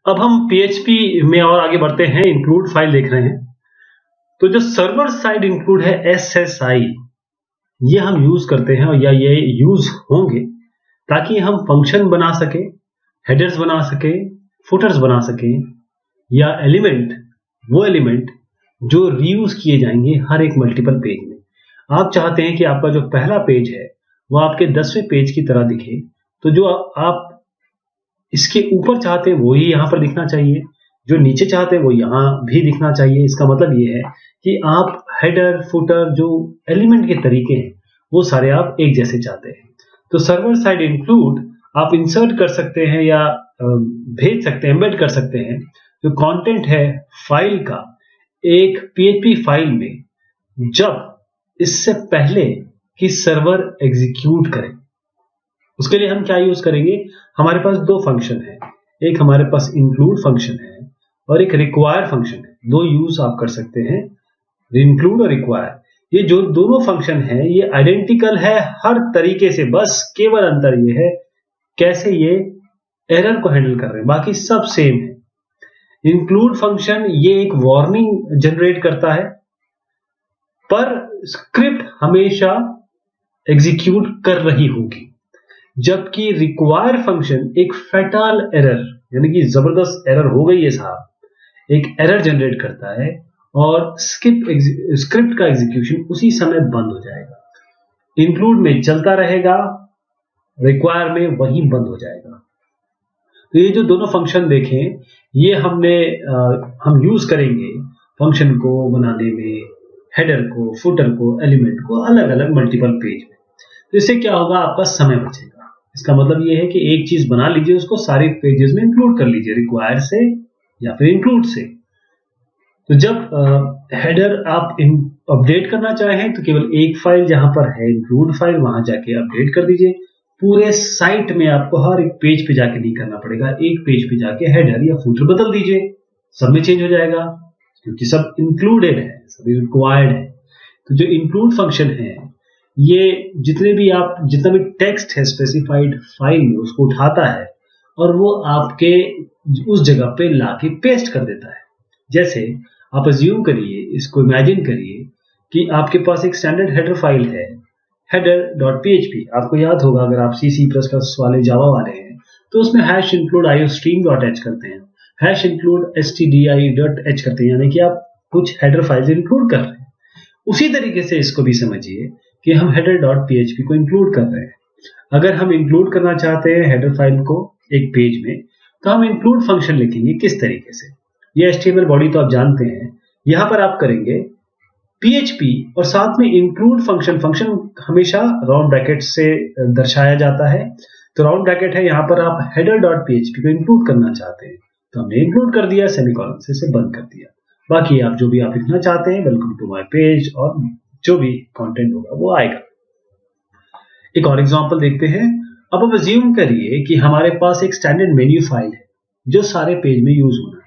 अब हम PHP में और आगे बढ़ते हैं, इंक्लूड फाइल देख रहे हैं। तो जो सर्वर साइड इंक्लूड है SSI, ये हम यूज करते हैं और या ये यूज होंगे ताकि हम फंक्शन बना सके, हेडर्स बना सके, फुटर्स बना सके, या वो एलिमेंट जो रीयूज किए जाएंगे हर एक मल्टीपल पेज में। आप चाहते हैं कि आपका जो पहला पेज है वो आपके 10वें पेज की तरह दिखे, तो जो आप इसके ऊपर चाहते हैं वो ही यहां पर दिखना चाहिए, जो नीचे चाहते हैं वो यहां भी दिखना चाहिए। इसका मतलब ये है कि आप हेडर फुटर जो एलिमेंट के तरीके हैं वो सारे आप एक जैसे चाहते हैं। तो सर्वर साइड इंक्लूड आप इंसर्ट कर सकते हैं या भेज सकते हैं, एम्बेड कर सकते हैं जो कंटेंट है फाइल का एक PHP फाइल में, जब इससे पहले कि सर्वर एग्जीक्यूट करे। उसके लिए हम क्या यूज करेंगे, हमारे पास दो फंक्शन है, एक हमारे पास इंक्लूड फंक्शन है और एक रिक्वायर फंक्शन है। दो यूज आप कर सकते हैं, इंक्लूड और रिक्वायर। ये जो दोनों फंक्शन है ये आइडेंटिकल है हर तरीके से, बस केवल अंतर ये है कैसे ये एरर को हैंडल कर रहे हैं, बाकी सब सेम है। इंक्लूड फंक्शन ये एक वार्निंग जनरेट करता है, पर स्क्रिप्ट हमेशा एग्जीक्यूट कर रही होगी, जबकि रिक्वायर फंक्शन एक फैटल एरर, यानी कि जबरदस्त एरर हो गई है साहब, एक एरर जनरेट करता है और स्क्रिप्ट का एग्जीक्यूशन उसी समय बंद हो जाएगा। इंक्लूड में चलता रहेगा, रिक्वायर में वही बंद हो जाएगा। तो ये जो दोनों फंक्शन देखें, ये हम यूज करेंगे फंक्शन को बनाने में, हेडर को, फुटर को, एलिमेंट को अलग अलग मल्टीपल पेज में। तो इससे क्या होगा, आपका समय बचेगा। इसका मतलब ये है कि एक चीज बना लीजिए, उसको सारे पेजेस में इंक्लूड कर लीजिए, रिक्वायर से या फिर इंक्लूड से। तो जब हेडर आप अपडेट करना चाहें तो केवल एक फाइल जहां पर है इंक्लूड फाइल, वहां जाके अपडेट कर दीजिए। पूरे साइट में आपको हर एक पेज पे जाके नहीं करना पड़ेगा, एक पेज पे जाके हेडर या फुटर बदल दीजिए, सब में चेंज हो जाएगा, क्योंकि सब इंक्लूडेड है, सभी रिक्वायर्ड है। तो जो इंक्लूड फंक्शन है ये जितना भी टेक्स्ट है स्पेसिफाइड फाइल में उसको उठाता है और वो आपके उस जगह पे लाके पेस्ट कर देता है। जैसे आप अज्यूम करिए, इसको इमेजिन करिए कि आपके पास एक स्टैंडर्ड हेडर फाइल है, header.php। आपको याद होगा, अगर आप C++ वाले जावा वाले हैं तो उसमें #include iostream.h करते हैं, #include stdi.h करते हैं, यानी कि आप कुछ हेडर फाइल्स इंक्लूड कर रहे हैं। उसी तरीके से इसको भी समझिए कि हम header.php को इंक्लूड कर रहे हैं। अगर हम इंक्लूड करना चाहते हैं हेडर फाइल को एक पेज में, तो हम इंक्लूड फंक्शन लिखेंगे किस तरीके से। ये HTML बॉडी तो आप जानते हैं, यहां पर आप करेंगे PHP और साथ में इंक्लूड फंक्शन हमेशा राउंड ब्रैकेट से दर्शाया जाता है। तो राउंड ब्रैकेट है, यहां पर आप header.php को इंक्लूड करना चाहते हैं तो हमने इंक्लूड कर दिया, सेमीकोलन से इसे बंद कर दिया। बाकी आप जो भी आप लिखना चाहते हैं, वेलकम टू माय पेज, और जो भी कंटेंट होगा वो आएगा। एक और एग्जांपल देखते हैं। अब आप अज्यूम करिए कि हमारे पास एक स्टैंडर्ड मेन्यू फाइल है जो सारे पेज में यूज होना है,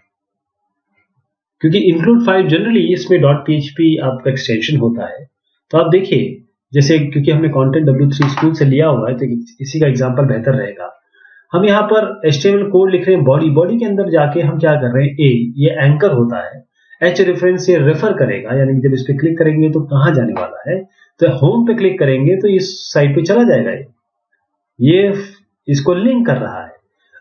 क्योंकि इंक्लूड फाइल जनरली इसमें .php आपका एक्सटेंशन होता है। तो आप देखिए, जैसे क्योंकि हमने कंटेंट W3 स्कूल से लिया हुआ है तो इसी का एग्जांपल बेहतर रहेगा। हम यहाँ पर HTML कोड लिख रहे हैं, बॉडी के अंदर जाके हम क्या कर रहे हैं, ये एंकर होता है, H रेफरेंस ये रेफर करेगा, यानी कि जब इस पे क्लिक करेंगे तो कहाँ जाने वाला है, तो होम पे क्लिक करेंगे तो इस साइट पे चला जाएगा। ये इसको लिंक कर रहा है,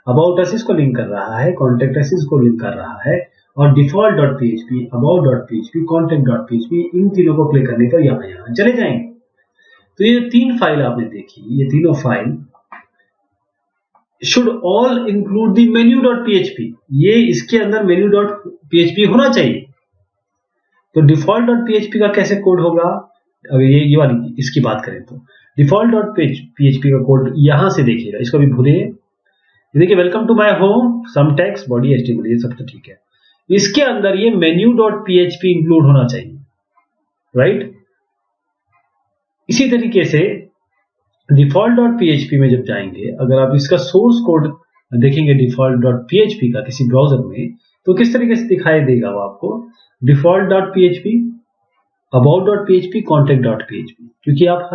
अबाउट अस इसको लिंक कर रहा है, कॉन्टेक्ट अस इसको लिंक कर रहा है, और default.php, about.php, content.php, इन तीनों को क्लिक करने पर यहाँ चले जाएंगे। तो ये तीन फाइल आपने देखी, ये तीनों file should all include the menu.php, ये इसके अंदर menu.php होना चाहिए। तो default.php का कैसे कोड होगा, अगर ये वाली इसकी बात करें तो default.php का कोड यहां से देखिएगा, इसको भी भूलिए। देखिए, welcome to my home, some text, body HTML, ये सब तो ठीक है। इसके अंदर ये menu.php इंक्लूड होना चाहिए, राइट। इसी तरीके से default.php में जब जाएंगे, अगर आप इसका सोर्स कोड देखेंगे default.php का किसी ब्राउजर में, तो किस तरीके से दिखाई देगा वो आपको, default.php, about.php, contact.php, क्योंकि आप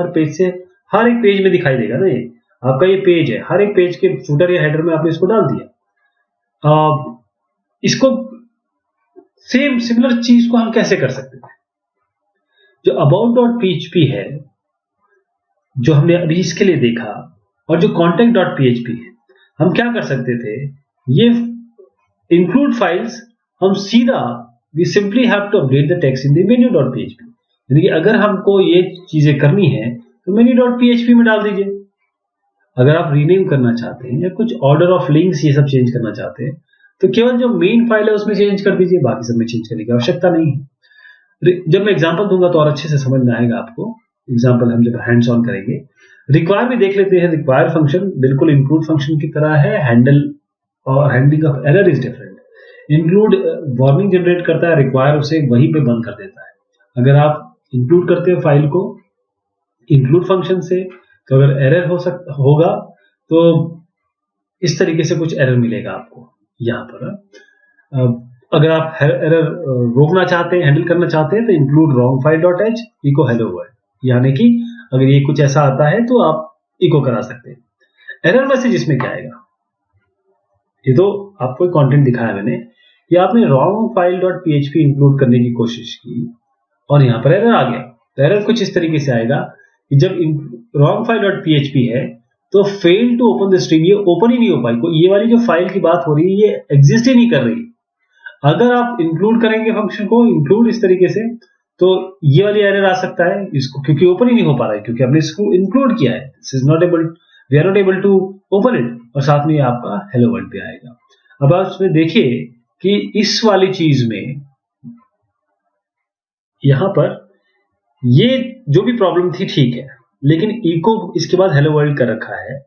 हर एक पेज में दिखाई देगा ना। ये आपका ये पेज है, हर एक पेज के फुटर या हेडर में आपने इसको डाल दिया। इसको सेम सिमिलर चीज को हम कैसे कर सकते थे? जो about.php है, जो हमने अभी इसके लिए देखा, और जो contact.php है, हम क्या कर सकते थे? ये include फाइल्स हम सीधा we simply have to update the text in the menu.php, यानी कि अगर हमको ये चीजें करनी है तो menu.php में डाल दीजिए। अगर आप रीनेम करना चाहते हैं या कुछ ऑर्डर ऑफ लिंक्स ये सब चेंज करना चाहते हैं तो केवल जो मेन फाइल है उसमें चेंज कर दीजिए, बाकी सब में चेंज करने की आवश्यकता नहीं है। जब मैं एग्जांपल दूंगा तो और अच्छे से समझ में आएगा आपको। एग्जांपल हम जब हैंड्स ऑन करेंगे, रिक्वायर भी देख लेते हैं। रिक्वायर फंक्शन बिल्कुल इंक्लूड फंक्शन की तरह है। हैंडल और handling of error is different. Include warning generate करता है, रिक्वायर उसे वहीं पे बंद कर देता है। अगर आप इंक्लूड करते हो फाइल को इंक्लूड फंक्शन से, तो अगर एरर होगा तो इस तरीके से कुछ एरर मिलेगा आपको यहाँ पर। अगर आप एरर रोकना चाहते हैं, हैंडल करना चाहते हैं, तो include wrong file dot H echo hello world, यानी कि अगर ये कुछ ऐसा आता है तो आप इको करा सकते हैं। एरर मैसेज इसमें क्या आएगा? ये तो आपको कंटेंट दिखाया मैंने कि आपने wrong file dot PHP include करने की कोशिश की और यहाँ पर एरर आ गया। तो एरर कुछ इस तरीके से आएगा कि जब रॉन्ग फाइल डॉट पीएचपी है तो fail to open the stream, ये ओपन ही नहीं हो पाई। ये वाली जो फाइल की बात हो रही है ये एग्जिस्ट ही नहीं कर रही। अगर आप इंक्लूड करेंगे फंक्शन को इंक्लूड इस तरीके से तो ये वाली एरर आ सकता है इसको, क्योंकि ओपन ही नहीं हो पा रहा है, क्योंकि हमने इसको इंक्लूड किया है। This is not able, we are not able to open it, और साथ में आपका हेलो वर्ल्ड पे आएगा। अब आप इसमें देखिए कि इस वाली चीज में यहां पर ये जो भी प्रॉब्लम थी ठीक है, लेकिन इको इसके बाद हेलो वर्ल्ड कर रखा है।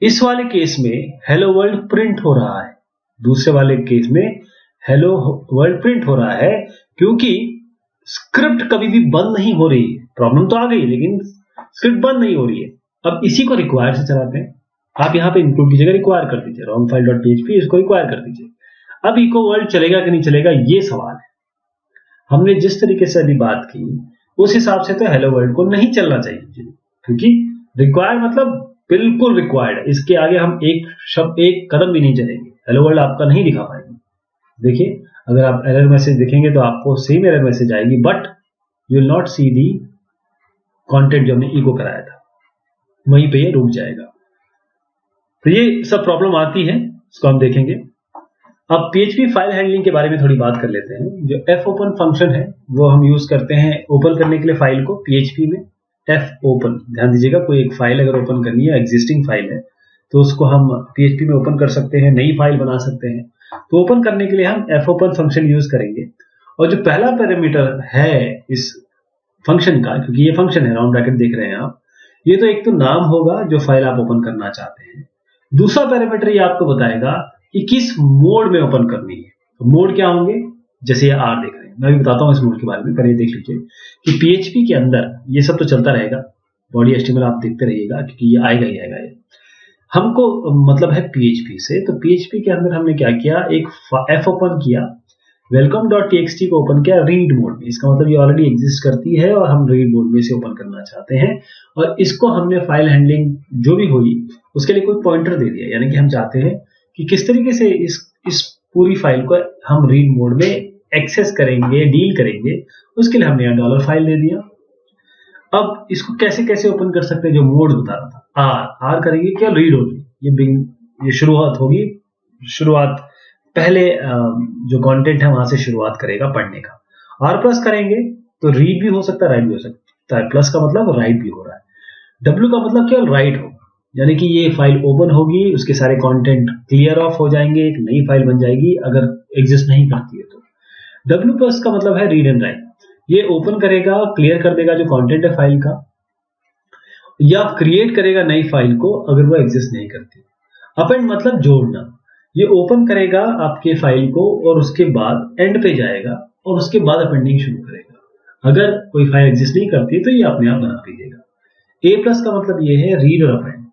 इस वाले केस में हेलो वर्ल्ड प्रिंट हो रहा है, दूसरे वाले केस में हेलो वर्ल्ड प्रिंट हो रहा है, क्योंकि स्क्रिप्ट कभी भी बंद नहीं हो रही है। प्रॉब्लम तो आ गई लेकिन स्क्रिप्ट बंद नहीं हो रही है। अब इसी को रिक्वायर से चलाते हैं। आप यहाँ पे इंक्लूड की जगह रिक्वायर कर दीजिए, रॉन्ग फाइल डॉट पीएचपी, इसको रिक्वायर कर दीजिए। अब इको वर्ल्ड चलेगा कि नहीं चलेगा ये सवाल है। हमने जिस तरीके से अभी बात की उस हिसाब से तो हेलो वर्ल्ड को नहीं चलना चाहिए, क्योंकि रिक्वायर मतलब बिल्कुल रिक्वायर्ड है। इसके आगे हम एक कदम भी नहीं चलेंगे, हेलो वर्ल्ड आपका नहीं दिखा पाएंगे। देखिए अगर आप एरर मैसेज देखेंगे तो आपको सेम एरर मैसेज आएगी, but you will not see the content जो हमने इको कराया था, वहीं पे ये रुक जाएगा। तो ये सब प्रॉब्लम आती है, इसको हम देखेंगे। अब PHP फाइल हैंडलिंग के बारे में थोड़ी बात कर लेते हैं। जो fopen फंक्शन है वो हम यूज करते हैं ओपन करने के लिए फाइल को PHP में। fopen, ध्यान दीजिएगा, कोई एक फाइल अगर ओपन करनी है, एग्जिस्टिंग फाइल है, तो उसको हम PHP में ओपन कर सकते हैं, नई फाइल बना सकते हैं। तो ओपन करने के लिए हम fopen फंक्शन यूज करेंगे। और जो पहला पैरामीटर है इस फंक्शन का, क्योंकि ये फंक्शन है, राउंड ब्रैकेट देख रहे हैं आप, ये तो एक तो नाम होगा जो फाइल आप ओपन करना चाहते हैं। दूसरा पैरामीटर ये आपको बताएगा कि किस मोड में ओपन करनी है। तो मोड क्या होंगे, जैसे ये आर देख रहे हैं, मैं भी बताता हूँ इस मोड के बारे में, पहले देख लीजिए कि PHP के अंदर ये सब तो चलता रहेगा, बॉडी HTML आप देखते रहिएगा क्योंकि ये आएगा ही आएगा। हमको मतलब है PHP से, तो PHP के अंदर हमने क्या किया, एक fopen किया, welcome.txt को ओपन किया रीड मोड में। इसका मतलब ये ऑलरेडी एग्जिस्ट करती है और हम रीड मोड में से ओपन करना चाहते हैं। और इसको हमने फाइल हैंडलिंग जो भी हुई उसके लिए कोई पॉइंटर दे दिया, यानी कि हम चाहते हैं कि किस तरीके से इस पूरी फाइल को हम रीड मोड में एक्सेस करेंगे, डील करेंगे, उसके लिए हमने यहाँ डॉलर फाइल दे दिया। अब इसको कैसे कैसे ओपन कर सकते हैं, जो मोड बता रहा था, आर करेंगे क्या, रीड होगी, ये शुरुआत होगी, शुरुआत पहले जो कंटेंट है वहां से शुरुआत करेगा पढ़ने का। आर प्लस करेंगे तो रीड भी हो सकता है, राइट भी हो सकता है। प्लस का मतलब राइट भी हो रहा है। डब्ल्यू का मतलब केवल राइट होगा, यानी कि ये फाइल ओपन होगी, उसके सारे कंटेंट क्लियर ऑफ हो जाएंगे, एक नई फाइल बन जाएगी अगर एग्जिस्ट नहीं करती है तो। डब्ल्यू प्लस का मतलब है रीड एंड राइट, ये ओपन करेगा, क्लियर कर देगा जो कंटेंट है फाइल का, या क्रिएट करेगा नई फाइल को अगर वो एग्जिस्ट नहीं करती। अपेंड मतलब जोड़ना, ये ओपन करेगा आपके फाइल को और उसके बाद एंड पे जाएगा और उसके बाद अपेंडिंग शुरू करेगा। अगर कोई फाइल एग्जिस्ट नहीं करती तो ये अपने आप बना भी देगा। ए प्लस का मतलब ये है रीड और अपेंड,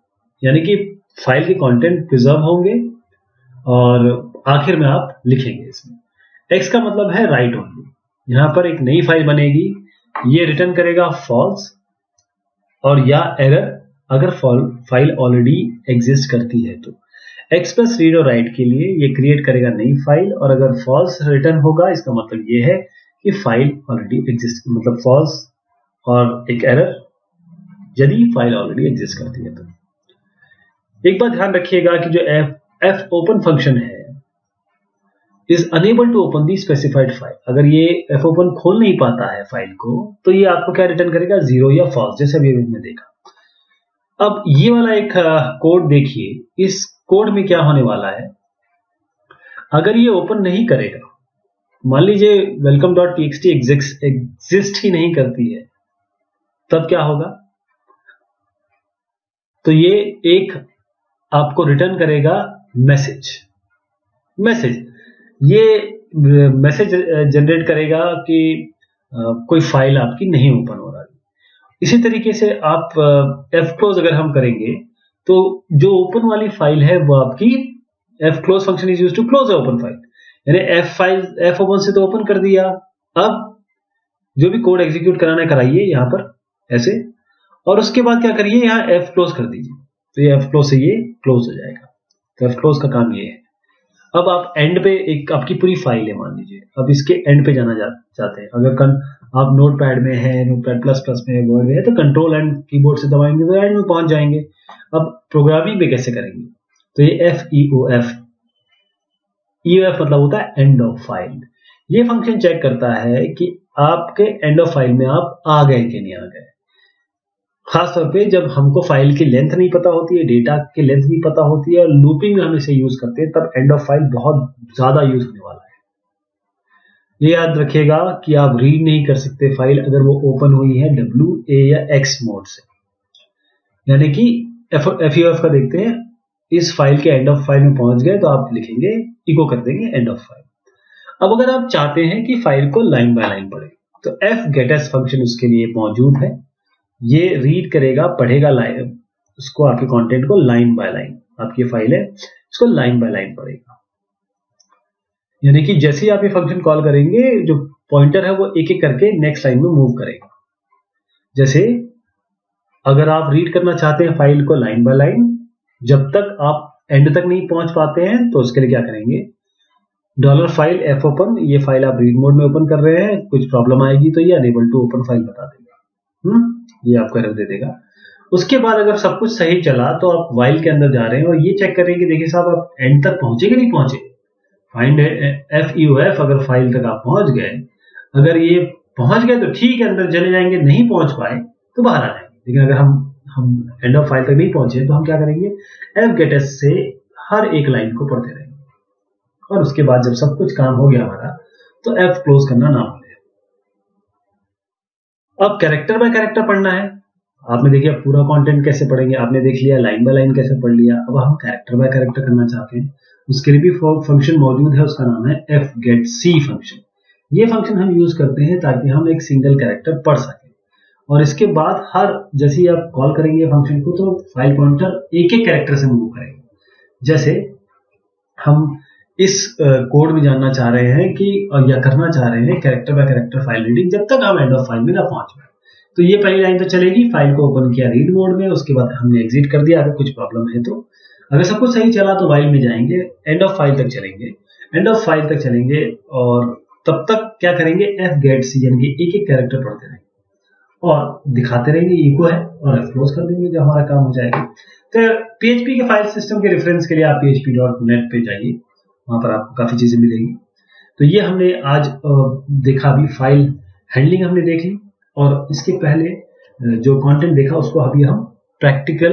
यानी कि फाइल के कंटेंट प्रिजर्व होंगे और आखिर में आप लिखेंगे इसमें। एक्स का मतलब है राइट ओनली, यहां पर एक नई फाइल बनेगी, ये रिटर्न करेगा फॉल्स और या एरर अगर फाइल ऑलरेडी एग्जिस्ट करती है तो। एक्स प्लस रीड और राइट के लिए ये क्रिएट करेगा नई फाइल, और अगर फॉल्स रिटर्न होगा इसका मतलब ये है कि फाइल ऑलरेडी एग्जिस्ट, मतलब फॉल्स और एक एरर यदि फाइल ऑलरेडी एग्जिस्ट करती है। तो एक बात ध्यान रखिएगा कि जो एफ ओपन फंक्शन है is unable to open the specified file. अगर ये एफ ओपन खोल नहीं पाता है फाइल को, तो ये आपको क्या रिटर्न करेगा, 0 या फॉल्स, जैसे अभी हमने देखा। अब ये वाला एक कोड देखिए, इस कोड में क्या होने वाला है, अगर ये ओपन नहीं करेगा, मान लीजिए welcome.txt एग्जिस्ट ही नहीं करती है, तब क्या होगा, तो ये एक आपको रिटर्न करेगा मैसेज। ये मैसेज जनरेट करेगा कि कोई फाइल आपकी नहीं ओपन हो रहा है। इसी तरीके से आप एफ क्लोज अगर हम करेंगे, तो जो ओपन वाली फाइल है वो आपकी F close function is used to close open file, यानी एफ ओपन से तो ओपन कर दिया, अब जो भी कोड एग्जीक्यूट कराना है कराइए यहाँ पर ऐसे, और उसके बाद क्या करिए, यहाँ एफ क्लोज कर दीजिए, तो ये एफ क्लोज से ये क्लोज हो जाएगा। तो एफ क्लोज का काम ये है। अब आप एंड पे, एक आपकी पूरी फाइल है मान लीजिए, अब इसके एंड पे जाना चाहते हैं, अगर आप नोटपैड में है, नोटपैड प्लस प्लस में है, वर्ड में है, तो कंट्रोल एंड कीबोर्ड से दबाएंगे तो एंड में पहुंच जाएंगे। अब प्रोग्रामिंग में कैसे करेंगे, तो ये एफ ई ओ एफ मतलब होता है एंड ऑफ फाइल। ये फंक्शन चेक करता है कि आपके एंड ऑफ फाइल में आप आ गए कि नहीं आ गए। खासतौर पे जब हमको फाइल की लेंथ नहीं पता होती है, डेटा की लेंथ नहीं पता होती है, और लूपिंग में हम इसे यूज करते हैं, तब एंड ऑफ फाइल बहुत ज्यादा यूज होने वाला है। ये याद रखिएगा कि आप रीड नहीं कर सकते फाइल अगर वो ओपन हुई है WA या X मोड से, यानी कि FUF का देखते हैं, इस फाइल के एंड ऑफ फाइल में पहुंच गए तो आप लिखेंगे, इको कर देंगे एंड ऑफ फाइल। अब अगर आप चाहते हैं कि फाइल को लाइन बाय लाइन पढ़े, तो fgetS फंक्शन उसके लिए मौजूद है। ये रीड करेगा, पढ़ेगा लाइन, उसको आपके कंटेंट को लाइन बाय लाइन, आपकी फाइल है इसको लाइन बाय लाइन पढ़ेगा, यानी कि जैसे ही आप ये फंक्शन कॉल करेंगे, जो पॉइंटर है वो एक एक करके नेक्स्ट लाइन में मूव करेगा। जैसे अगर आप रीड करना चाहते हैं फाइल को लाइन बाय लाइन, जब तक आप एंड तक नहीं पहुंच पाते हैं, तो उसके लिए क्या करेंगे, $फाइल एफ ओपन, ये फाइल आप रीड मोड में ओपन कर रहे हैं, कुछ प्रॉब्लम आएगी तो ये अनेबल टू ओपन फाइल बता देगा, ये आपको एरर दे देगा। उसके बाद अगर सब कुछ सही चला तो आप वाइल के अंदर जा रहे हैं और ये चेक करें कि देखिए साहब आप एंड तक पहुंचे कि नहीं पहुंचे। फाइंड FUF, अगर फाइल तक आप पहुंच गए, अगर ये पहुंच गए तो ठीक है, अंदर चले जाएंगे, नहीं पहुंच पाए तो बाहर आ जाएंगे। लेकिन अगर हम एंड ऑफ फाइल तक नहीं पहुंचे तो हम क्या करेंगे, fgetS से हर एक लाइन को पढ़ते रहेंगे, और उसके बाद जब सब कुछ काम हो गया हमारा, तो F क्लोज करना ना भूलें। अब कैरेक्टर बाय कैरेक्टर पढ़ना है। आपने देखिए पूरा कंटेंट कैसे पढ़ेंगे, आपने देख लिया लाइन बाय लाइन कैसे पढ़ लिया। अब हम कैरेक्टर बाय कैरेक्टर करना चाहते हैं, उसके लिए भी फंक्शन मौजूद है, उसका नाम है fgetC फंक्शन। ये फंक्शन हम यूज करते हैं ताकि हम एक सिंगल कैरेक्टर पढ़ सकें, और इसके बाद हर जैसे ही आप कॉल करेंगे फंक्शन को, तो फाइल पॉइंटर एक एक कैरेक्टर से मूव करेगा। जैसे हम इस कोड में जानना चाह रहे हैं कि, या करना चाह रहे हैं character bye character file reading, जब तक हम एंड ऑफ फाइल में ना पहुंच पाए। तो ये पहली लाइन तो चलेगी, फाइल को ओपन किया रीड मोड में, उसके बाद हमने एग्जिट कर दिया, अगर कुछ प्रॉब्लम है तो। अगर सब कुछ सही चला तो वाइल में जाएंगे, एंड ऑफ फाइल तक चलेंगे, एंड ऑफ फाइल तक चलेंगे, और तब तक क्या करेंगे, fgetC यानी कि एक एक कैरेक्टर पढ़ते रहेंगे और दिखाते रहेंगे इको है, और क्लोज कर देंगे, जब हमारा काम हो जाएगा। तो PHP के फाइल सिस्टम के रेफरेंस के लिए आप php.net पे जाइए, वहां पर आपको काफी चीजें मिलेंगी। तो ये हमने आज देखा, अभी फाइल हैंडलिंग हमने देख ली, और इसके पहले जो कंटेंट देखा उसको अभी हम प्रैक्टिकल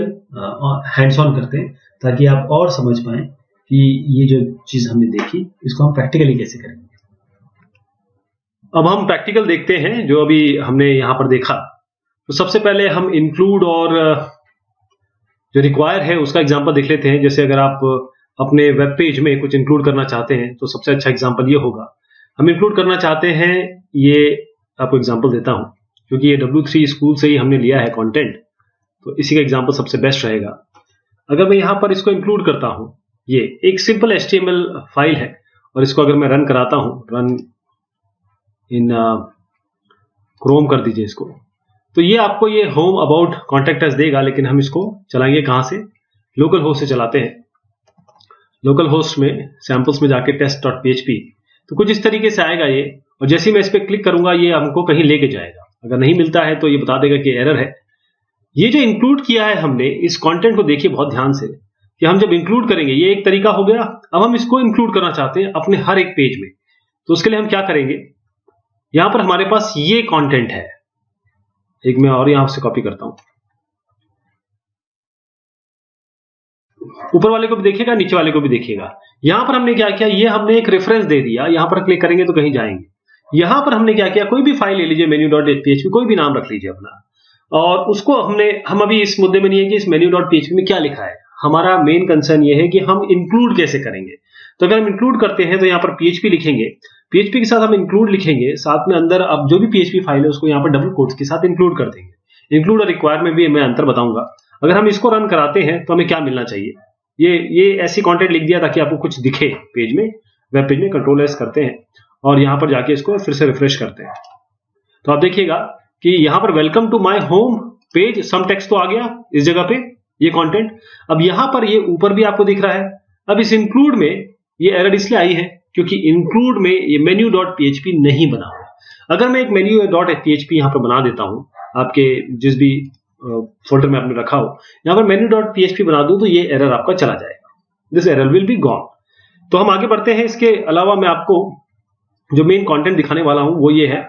हैंड्स ऑन करते हैं, ताकि आप और समझ पाएं कि ये जो चीज हमने देखी इसको हम प्रैक्टिकली कैसे करेंगे। अब हम प्रैक्टिकल देखते हैं जो अभी हमने यहाँ पर देखा। तो सबसे पहले हम इंक्लूड और जो रिक्वायर है उसका एग्जांपल देख लेते हैं। जैसे अगर आप अपने वेब पेज में कुछ इंक्लूड करना चाहते हैं तो सबसे अच्छा एग्जांपल ये होगा। हम इंक्लूड करना चाहते हैं, ये आपको एग्जांपल देता हूं क्योंकि ये W3 स्कूल से ही हमने लिया है कंटेंट, तो इसी का एग्जांपल सबसे बेस्ट रहेगा। अगर मैं यहां पर इसको इंक्लूड करता हूं, ये एक सिंपल HTML फाइल है, और इसको अगर मैं रन कराता हूं, रन इन क्रोम कर दीजिए इसको, तो ये आपको ये होम अबाउट कॉन्टैक्ट अस देगा, लेकिन हम इसको चलाएंगे कहां से, लोकल होस्ट से चलाते हैं। लोकल होस्ट में सैंपल्स में जाके test.php, तो कुछ इस तरीके से आएगा ये। और जैसे ही मैं इस पर क्लिक करूंगा ये हमको कहीं लेके जाएगा। अगर नहीं मिलता है तो ये बता देगा कि एरर है। ये जो इंक्लूड किया है हमने, इस कंटेंट को देखिए बहुत ध्यान से कि हम जब इंक्लूड करेंगे, ये एक तरीका हो गया। अब हम इसको इंक्लूड करना चाहते हैं अपने हर एक पेज में, तो उसके लिए हम क्या करेंगे, यहां पर हमारे पास ये कंटेंट है, एक मैं और यहां से कॉपी करता हूं, ऊपर वाले को भी देखिएगा, नीचे वाले को भी देखिएगा। यहां पर हमने क्या किया, ये हमने एक रेफरेंस दे दिया, यहां पर क्लिक करेंगे तो कहीं जाएंगे। यहां पर हमने क्या किया, कोई भी फाइल ले लीजिए, menu.php, कोई भी नाम रख लीजिए अपना, और उसको हम अभी इस मुद्दे में नहीं है कि इस menu.php में क्या लिखा है। हमारा मेन कंसर्न ये है कि हम इंक्लूड कैसे करेंगे। तो अगर हम इंक्लूड करते हैं तो यहाँ पर PHP लिखेंगे, PHP के साथ हम इंक्लूड लिखेंगे, साथ में अंदर अब जो भी PHP फाइल है उसको यहाँ पर डबल कोट्स के साथ इंक्लूड कर देंगे। इंक्लूड और रिक्वायर में भी मैं अंतर बताऊंगा। अगर हम इसको रन कराते हैं तो हमें क्या मिलना चाहिए, ये ऐसी कंटेंट लिख दिया ताकि आपको कुछ दिखे पेज में, वेब पेज में। Ctrl+S करते हैं और यहाँ पर जाके इसको फिर से रिफ्रेश करते हैं, तो आप देखिएगा कि यहाँ पर welcome to my home page, some text तो आ गया इस जगह पे, ये कंटेंट। अब यहाँ पर ये ऊपर भी आपको दिख रहा है। अब इस इंक्लूड में ये एरर इसलिए आई है क्योंकि इंक्लूड में ये menu.php नहीं बना हुआ। अगर मैं एक menu.php यहाँ पर बना देता हूँ, आपके जिस भी फोल्डर में आपने रखा हो, यहाँ पर menu.php बना दूं तो ये एरर आपका चला जाएगा, this error will be gone. तो हम आगे बढ़ते हैं। इसके अलावा मैं आपको जो मेन कंटेंट दिखाने वाला हूं वो ये है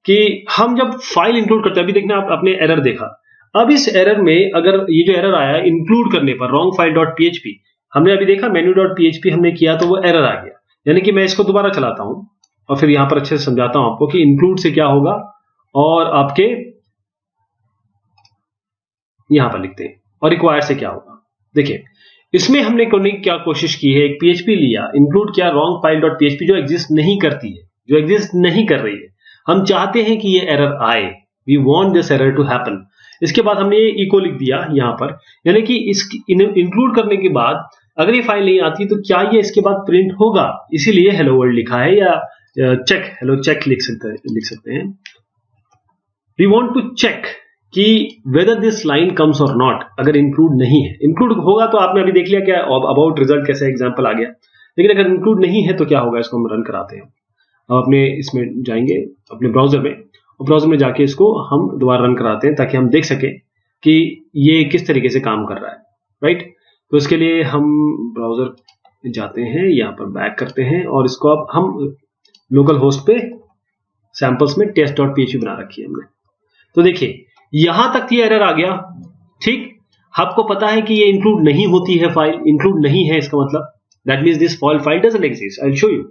कि हम जब फाइल इंक्लूड करते हैं, अभी देखना आपने एरर देखा, अब इस एरर में अगर ये जो एरर आया इंक्लूड करने पर wrong file.php, हमने अभी देखा menu.php हमने किया तो वो एरर आ गया। यानी कि मैं इसको दोबारा चलाता हूं और फिर यहां पर अच्छे से समझाता हूं आपको कि इंक्लूड से क्या होगा और आपके यहां पर लिखते हैं और रिक्वायर से क्या होगा। देखिए इसमें हमने क्या कोशिश की है, एक PHP लिया, इंक्लूड किया wrong file.php जो एग्जिस्ट नहीं करती है, जो एग्जिस्ट नहीं कर रही है। हम चाहते हैं कि ये एरर आए, we want this error to happen. इसके बाद हमने ये इको लिख दिया यहां पर, यानी कि इस इंक्लूड करने के बाद अगर ये फाइल नहीं आती तो क्या ये इसके बाद प्रिंट होगा, इसीलिए हेलो वर्ल्ड लिखा है, या चेक, हेलो चेक लिख सकते हैं। वी वांट टू चेक कि वेदर दिस लाइन कम्स और नॉट, अगर इंक्लूड नहीं है। इंक्लूड होगा तो आपने अभी देख लिया क्या अबाउट रिजल्ट कैसे एग्जांपल आ गया, लेकिन अगर इंक्लूड नहीं है तो क्या होगा, इसको हम रन कराते हैं। अब अपने इसमें जाएंगे अपने ब्राउजर में, और ब्राउजर में जाके इसको हम दोबारा रन कराते हैं ताकि हम देख सके कि ये किस तरीके से काम कर रहा है, राइट। तो इसके लिए हम ब्राउजर जाते हैं, यहाँ पर बैक करते हैं और इसको अब हम लोकल होस्ट पे सैंपल्स में test.php बना रखी है हमने। तो देखिए यहां तक ये एरर आ गया, ठीक। आपको पता है कि ये इंक्लूड नहीं होती है फाइल, इंक्लूड नहीं है इसका मतलब that means this file doesn't exist. I will show you.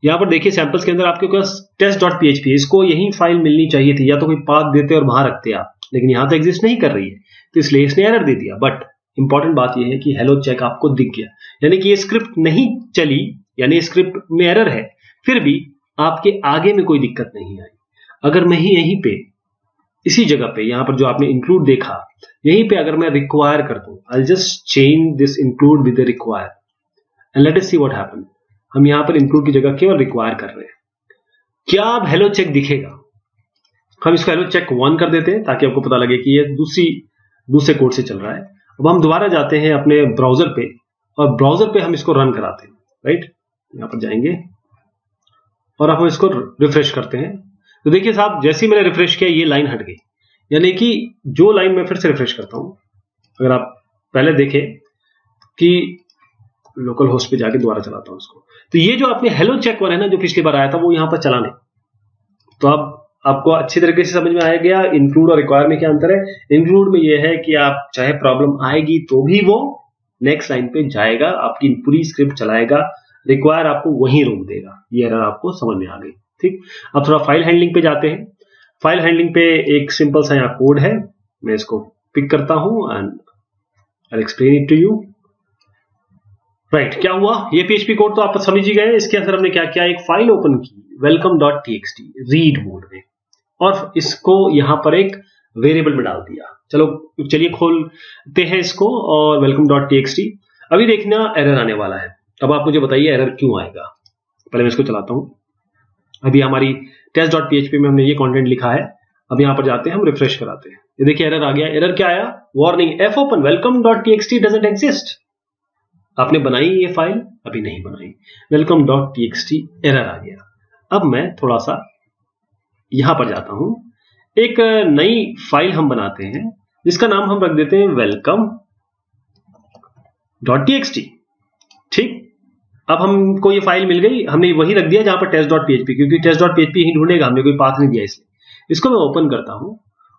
यहां पर देखिए सैंपल्स के अंदर आपके पास test.php, इसको यही फाइल मिलनी चाहिए थी, या तो कोई पाथ देते और वहां रखते आप, लेकिन यहां तो एग्जिस्ट नहीं कर रही है तो इसलिए इसने एरर दे दिया। बट इंपॉर्टेंट बात यह है कि हेलो चेक आपको दिख गया, यानी कि ये स्क्रिप्ट नहीं चली, यानी स्क्रिप्ट में एरर है, फिर भी आपके आगे में कोई दिक्कत नहीं आई। अगर मैं ही यहीं पे इसी जगह पे यहां पर जो आपने इंक्लूड देखा, यहीं पे अगर मैं रिक्वायर कर दूं, I just change this include with the require and let us see what happen. हम यहां पर इंक्लूड की जगह केवल रिक्वायर कर रहे हैं, क्या अब हेलो चेक दिखेगा। हम इसको हेलो चेक 1 कर देते हैं ताकि आपको पता लगे कि ये दूसरे कोड से चल रहा है। अब हम दोबारा जाते हैं अपने ब्राउजर पे और ब्राउजर पे हम इसको रन कराते हैं, राइट। यहां पर जाएंगे और हम इसको रिफ्रेश करते हैं। तो देखिए साहब, जैसे ही मैंने रिफ्रेश किया ये लाइन हट गई, यानी कि जो लाइन मैं फिर से रिफ्रेश करता हूं, अगर आप पहले देखें कि लोकल होस्ट पे जाके दोबारा चलाता हूं इसको, तो ये जो आपने हेलो चेक 1 है ना, जो पिछली बार आया था, वो यहां पर चला नहीं। तो अब आपको अच्छी तरीके से समझ में आ गया इंक्लूड और रिक्वायर में क्या अंतर है। इंक्लूड में यह है कि आप चाहे प्रॉब्लम आएगी तो भी वो नेक्स्ट लाइन पे जाएगा, आपकी पूरी स्क्रिप्ट चलाएगा। रिक्वायर आपको वहीं रोक देगा। ये एरर आपको समझ में आ गई, ठीक। अब थोड़ा फाइल हैंडलिंग पे जाते हैं। फाइल हैंडलिंग पे एक सिंपल सा यहाँ कोड है, मैं इसको पिक करता हूं and I explain it to you. Right, क्या हुआ, ये PHP कोड तो आप समझ ही गए। इसके अंदर हमने क्या किया, एक फाइल ओपन की welcome.txt रीड मोड में, और इसको यहां पर एक वेरिएबल में डाल दिया। चलो चलिए खोलते हैं इसको और welcome.txt। अभी देखना एरर आने वाला है। अब आप मुझे बताइए एरर क्यों आएगा। पहले मैं इसको चलाता हूं। अभी हमारी test.php में हमने ये कंटेंट लिखा है। अब यहां पर जाते हैं, हम रिफ्रेश कराते हैं। ये देखिए एरर आ गया। एरर क्या आया, warning f open welcome.txt doesn't exist। आपने बनाई ये फाइल? अभी नहीं बनाई। welcome.txt एरर आ गया। अब मैं थोड़ा सा यहां पर जाता हूं, एक नई फाइल हम बनाते हैं जिसका नाम हम रख देते हैं welcome.txt। ठीक, अब हमको ये फाइल मिल गई, हमने वही रख दिया जहां पर test.php, क्योंकि test.php ही ढूंढेगा, हमने कोई पाथ नहीं दिया इसलिए। इसको मैं ओपन करता हूं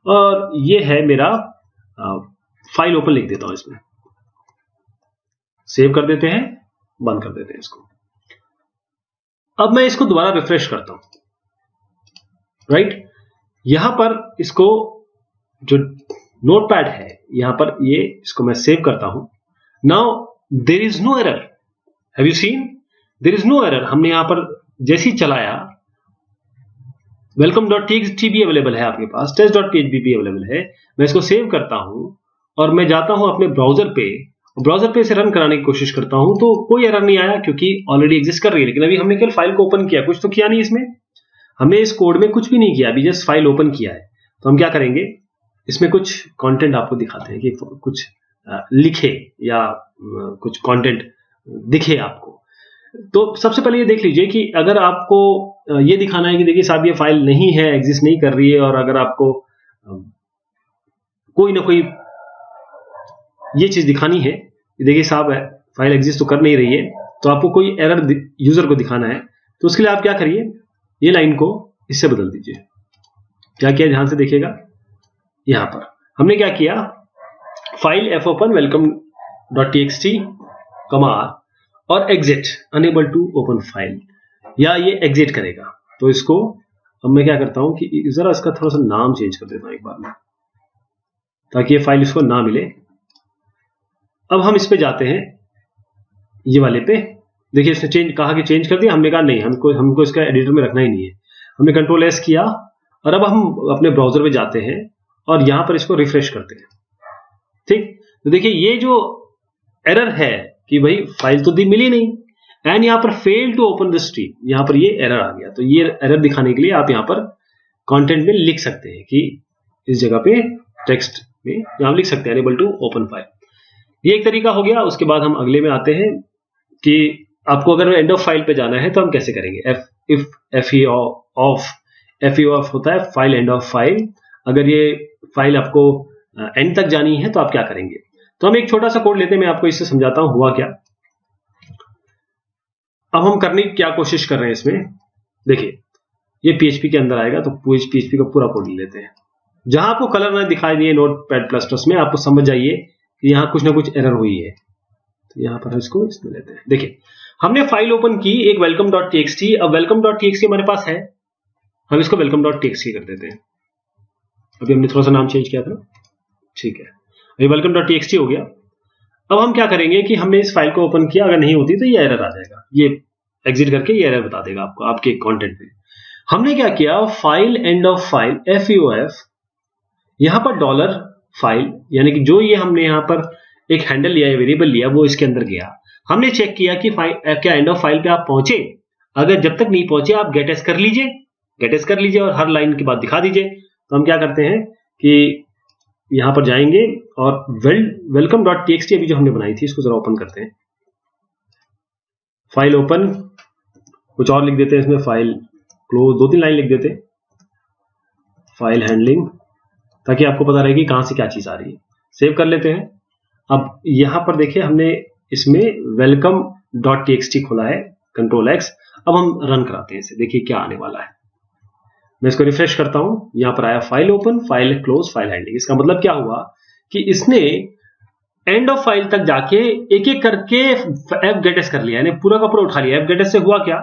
और ये है मेरा फाइल ओपन लिख देता हूं इसमें, सेव कर देते हैं, बंद कर देते हैं इसको। अब मैं इसको दोबारा रिफ्रेश करता हूं, राइट। यहां पर इसको जो नोटपैड है यहां पर ये इसको मैं सेव करता हूं। Now there is no error, have you seen, there is no error. हमने यहां पर जैसे ही चलाया, welcome.txt भी अवेलेबल है आपके पास, test.php भी अवेलेबल है। मैं इसको सेव करता हूं और मैं जाता हूं अपने ब्राउजर पे, ब्राउजर पे इसे रन कराने की कोशिश करता हूं तो कोई एरर नहीं आया क्योंकि ऑलरेडी एग्जिस्ट कर रही है। लेकिन अभी हमने केवल फाइल को ओपन किया, कुछ तो किया नहीं इसमें, हमने इस कोड में कुछ भी नहीं किया, अभी जस्ट फाइल ओपन किया है। तो हम क्या करेंगे, इसमें कुछ कंटेंट आपको दिखाते हैं कि कुछ लिखे या कुछ कंटेंट दिखे आपको। तो सबसे पहले ये देख लीजिए कि अगर आपको ये दिखाना है कि देखिए साहब ये फाइल नहीं है, एग्जिस्ट नहीं कर रही है, और अगर आपको कोई ना कोई ये चीज दिखानी है, देखिए साहब फाइल एग्जिस्ट तो कर नहीं रही है, तो आपको कोई एरर यूजर को दिखाना है, तो उसके लिए आप क्या करिए, ये लाइन को इससे बदल दीजिए। क्या किया, ध्यान से देखिएगा, यहां पर हमने क्या किया, फाइल fopen welcome.txt और exit unable to open file, या ये एग्जिट करेगा। तो इसको अब मैं क्या करता हूं कि जरा इसका थोड़ा सा नाम चेंज कर देता हूं एक बार में, ताकि ये फाइल इसको ना मिले। अब हम इस पे जाते हैं, ये वाले पे, देखिए इसने चेंज कहा कि चेंज कर दिया, हमने कहा नहीं, हमको इसका एडिटर में रखना ही नहीं है। हमने कंट्रोल एस किया और अब हम अपने ब्राउजर में जाते हैं और यहां पर इसको रिफ्रेश करते हैं। ठीक, तो देखिए ये जो एरर है कि भाई फाइल तो मिली नहीं, एंड यहां पर fail to open the stream, यहां पर ये एरर आ गया। तो ये एरर दिखाने के लिए आप यहां पर कंटेंट में लिख सकते हैं कि इस जगह पे टेक्स्ट में यहां लिख सकते हैं अनेबल टू ओपन फाइल। ये एक तरीका हो गया। उसके बाद हम अगले में आते हैं कि आपको अगर एंड ऑफ फाइल पे जाना है तो हम कैसे करेंगे। FE ऑफ होता है फाइल एंड ऑफ फाइल। अगर ये फाइल आपको एंड तक जानी है तो आप क्या करेंगे, तो हम एक छोटा सा कोड लेते हैं, मैं आपको इससे समझाता हूं हुआ क्या। अब हम करने की क्या कोशिश कर रहे हैं इसमें, देखिए ये PHP के अंदर आएगा, तो PHP का पूरा कोड ले लेते हैं। जहां आपको कलर ना दिखाई दिए नोटपैड प्लस प्लस में, आपको समझ जाइए कि यहां कुछ ना कुछ एरर हुई है। तो यहां पर इसको इसमें लेते हैं। देखिए हमने फाइल ओपन की एक welcome.txt। अब welcome.txt हमारे पास है, हम इसको welcome.txt कर देते हैं। अभी हमने थोड़ा सा नाम चेंज किया था, ठीक है, अभी welcome.txt हो गया। अब हम क्या करेंगे कि हमने इस फाइल को ओपन किया, अगर नहीं होती तो ये एरर आ जाएगा, ये एग्जिट करके ये एरर बता देगा आपको आपके कंटेंट में। हमने क्या किया, file end of file FEOF, यहां पर डॉलर फाइल, यानी कि जो ये हमने यहां पर एक हैंडल लिया है, वेरिएबल लिया, वो इसके अंदर गया। हमने चेक किया कि क्या एंड ऑफ फाइल पे आप पहुंचे। अगर जब तक नहीं पहुंचे आप गेट एस कर लीजिए और हर लाइन के बाद दिखा दीजिए। तो हम क्या करते हैं कि यहां पर जाएंगे और welcome.txt अभी जो हमने बनाई थी इसको जरा ओपन करते हैं। फाइल ओपन, कुछ और लिख देते हैं इसमें, फाइल क्लोज, 2-3 लाइन लिख देते हैं, फाइल हैंडलिंग, ताकि आपको पता रहे कि कहां से क्या चीज आ रही है। सेव कर लेते हैं। अब यहां पर देखिए हमने इसमें welcome.txt खोला है, कंट्रोल X। अब हम रन कराते हैं इसे, देखिए क्या आने वाला है। मैं इसको रिफ्रेश करता हूं, यहां पर आया file open, file close, file handling. इसका मतलब क्या हुआ कि इसने एंड ऑफ फाइल तक जाके एक एक करके fgetS कर लिया, यानी पूरा का पूरा उठा लिया। fgetS से हुआ क्या,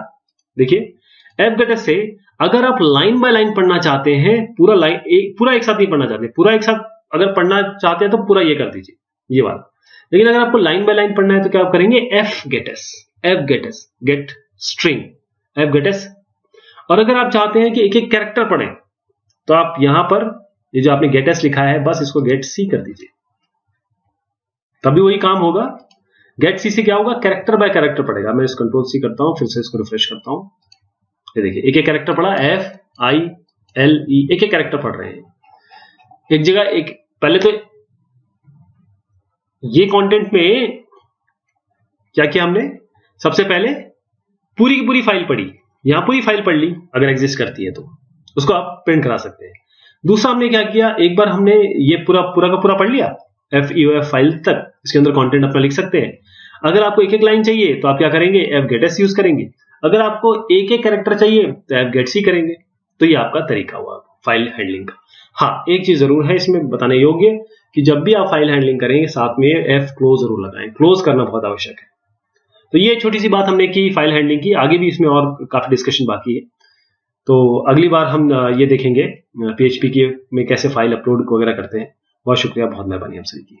देखिए fgetS से अगर आप लाइन बाय लाइन पढ़ना चाहते हैं, पूरा एक साथ नहीं पढ़ना चाहते, पूरा एक साथ अगर पढ़ना चाहते हैं तो पूरा ये कर दीजिए, ये वाला। लेकिन अगर आपको लाइन बाय लाइन पढ़ना है तो क्या आप करेंगे, fgetS गेट स्ट्रिंग fgetS। और अगर आप चाहते हैं कि एक एक कैरेक्टर पढ़ें तो आप यहां पर ये जो आपने गेट एस लिखा है, बस इसको गेट सी कर दीजिए, तभी वही काम होगा। गेट सी से क्या होगा, कैरेक्टर बाय कैरेक्टर पढ़ेगा। मैं इस कंट्रोल सी करता हूं, फिर से इसको रिफ्रेश करता हूं, ये देखिए एक एक कैरेक्टर पढ़ा, FILE, एक एक कैरेक्टर पढ़ रहे हैं एक जगह। एक पहले तो ये कंटेंट में क्या किया हमने? सबसे पहले पूरी की पूरी फाइल पढ़ी, यहां पूरी फाइल पढ़ ली, अगर एग्जिस्ट करती है तो उसको आप प्रिंट करा सकते हैं। दूसरा हमने क्या किया, एक बार हमने ये पूरा पूरा का पूरा पढ़ लिया FEOF फाइल तक, इसके अंदर कंटेंट अपना लिख सकते हैं। अगर आपको एक एक लाइन चाहिए तो आप क्या करेंगे, fgetS यूज करेंगे। अगर आपको एक एक कैरेक्टर चाहिए तो fgetC करेंगे। तो ये आपका तरीका हुआ फाइल हैंडलिंग का। हाँ, एक चीज जरूर है इसमें बताने योग्य कि जब भी आप फाइल हैंडलिंग करेंगे साथ में fclose जरूर लगाएं, क्लोज करना बहुत आवश्यक है। तो ये छोटी सी बात हमने की फाइल हैंडलिंग की, आगे भी इसमें और काफी डिस्कशन बाकी है। तो अगली बार हम ये देखेंगे PHP के में कैसे फाइल अपलोड वगैरह करते हैं। बहुत शुक्रिया, बहुत मेहरबानी आप सभी की।